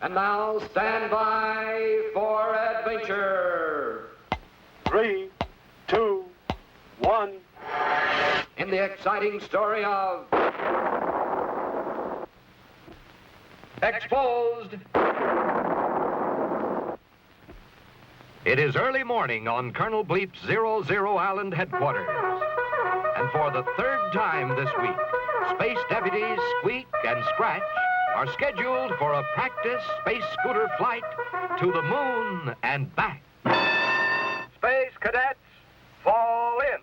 And now stand by for adventure. 3, 2, 1. In the exciting story of Exposed. It is early morning on Colonel Bleep's 00 Island headquarters. And for the third time this week, space deputies Squeak and Scratch are scheduled for a practice space scooter flight to the moon and back. Space cadets, fall in.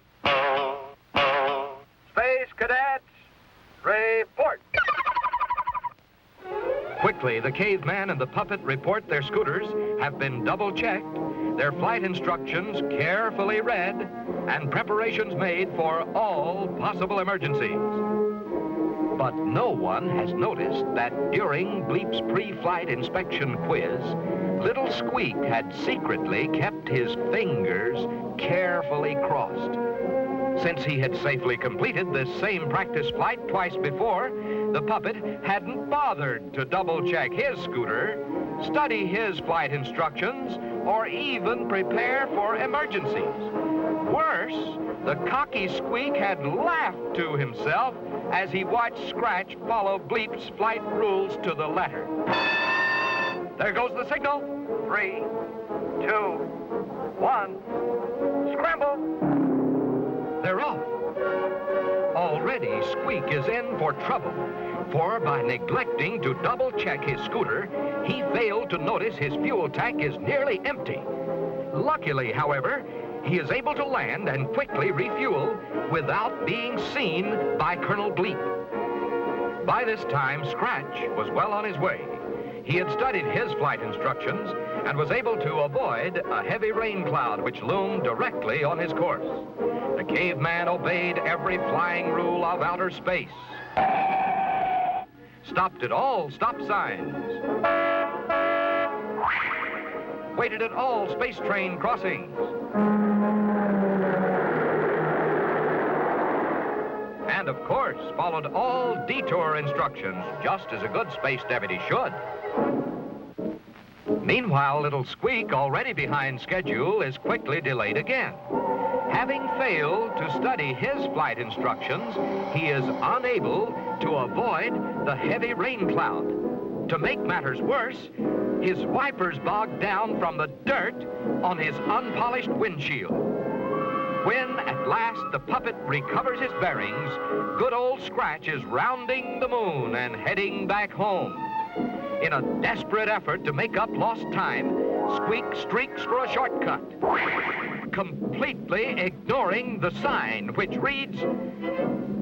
Space cadets, report. Quickly, the caveman and the puppet report their scooters have been double-checked, their flight instructions carefully read, and preparations made for all possible emergencies. But no one has noticed that during Bleep's pre-flight inspection quiz, little Squeak had secretly kept his fingers carefully crossed. Since he had safely completed this same practice flight twice before, the puppet hadn't bothered to double-check his scooter, study his flight instructions, or even prepare for emergencies. Worse, the cocky Squeak had laughed to himself as he watched Scratch follow Bleep's flight rules to the letter. There goes the signal. 3, 2, 1, scramble. They're off. Already, Squeak is in for trouble, for by neglecting to double-check his scooter, he failed to notice his fuel tank is nearly empty. Luckily, however, he is able to land and quickly refuel without being seen by Colonel Bleep. By this time, Scratch was well on his way. He had studied his flight instructions and was able to avoid a heavy rain cloud which loomed directly on his course. The caveman obeyed every flying rule of outer space. Stopped at all stop signs. Waited at all space train crossings. And of course, followed all detour instructions, just as a good space deputy should. Meanwhile, little Squeak, already behind schedule, is quickly delayed again. Having failed to study his flight instructions, he is unable to avoid the heavy rain cloud. To make matters worse, his wipers bogged down from the dirt on his unpolished windshield. When, at last, the puppet recovers his bearings, good old Scratch is rounding the moon and heading back home. In a desperate effort to make up lost time, Squeak streaks for a shortcut, completely ignoring the sign which reads,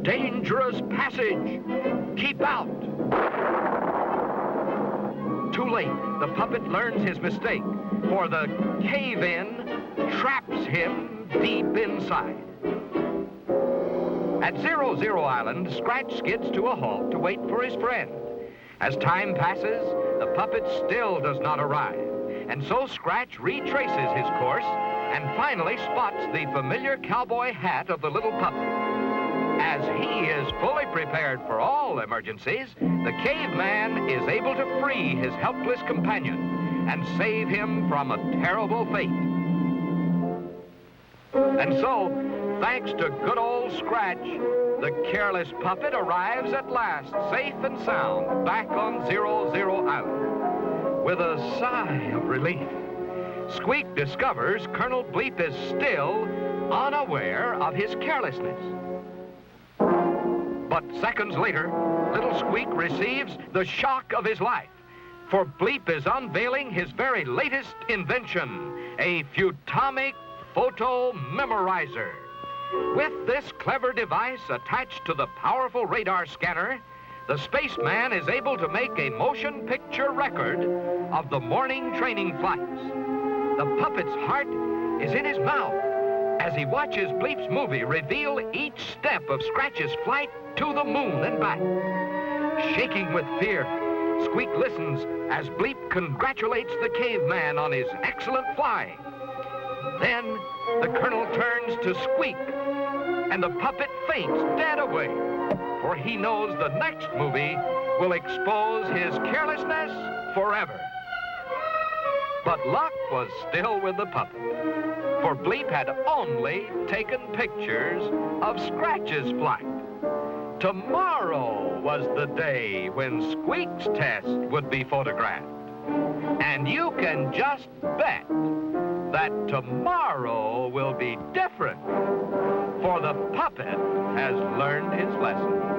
"Dangerous passage, keep out." Too late, the puppet learns his mistake, for the cave-in traps him deep inside. At 00 Island, Scratch skids to a halt to wait for his friend. As time passes, the puppet still does not arrive, and so Scratch retraces his course and finally spots the familiar cowboy hat of the little puppet. As he is fully prepared for all emergencies, the caveman is able to free his helpless companion and save him from a terrible fate. And so, thanks to good old Scratch, the careless puppet arrives at last, safe and sound, back on 00 Island. With a sigh of relief, Squeak discovers Colonel Bleep is still unaware of his carelessness. But seconds later, little Squeak receives the shock of his life, for Bleep is unveiling his very latest invention, a Futomic photo memorizer. With this clever device attached to the powerful radar scanner, the spaceman is able to make a motion picture record of the morning training flights. The puppet's heart is in his mouth as he watches Bleep's movie reveal each step of Scratch's flight to the moon and back. Shaking with fear, Squeak listens as Bleep congratulates the caveman on his excellent flying. Then the colonel turns to Squeak. and the puppet faints dead away, for he knows the next movie will expose his carelessness forever. But luck was still with the puppet, for Bleep had only taken pictures of Scratch's flight. Tomorrow was the day when Squeak's test would be photographed. And you can just bet that tomorrow will be different, for the puppet has learned his lesson.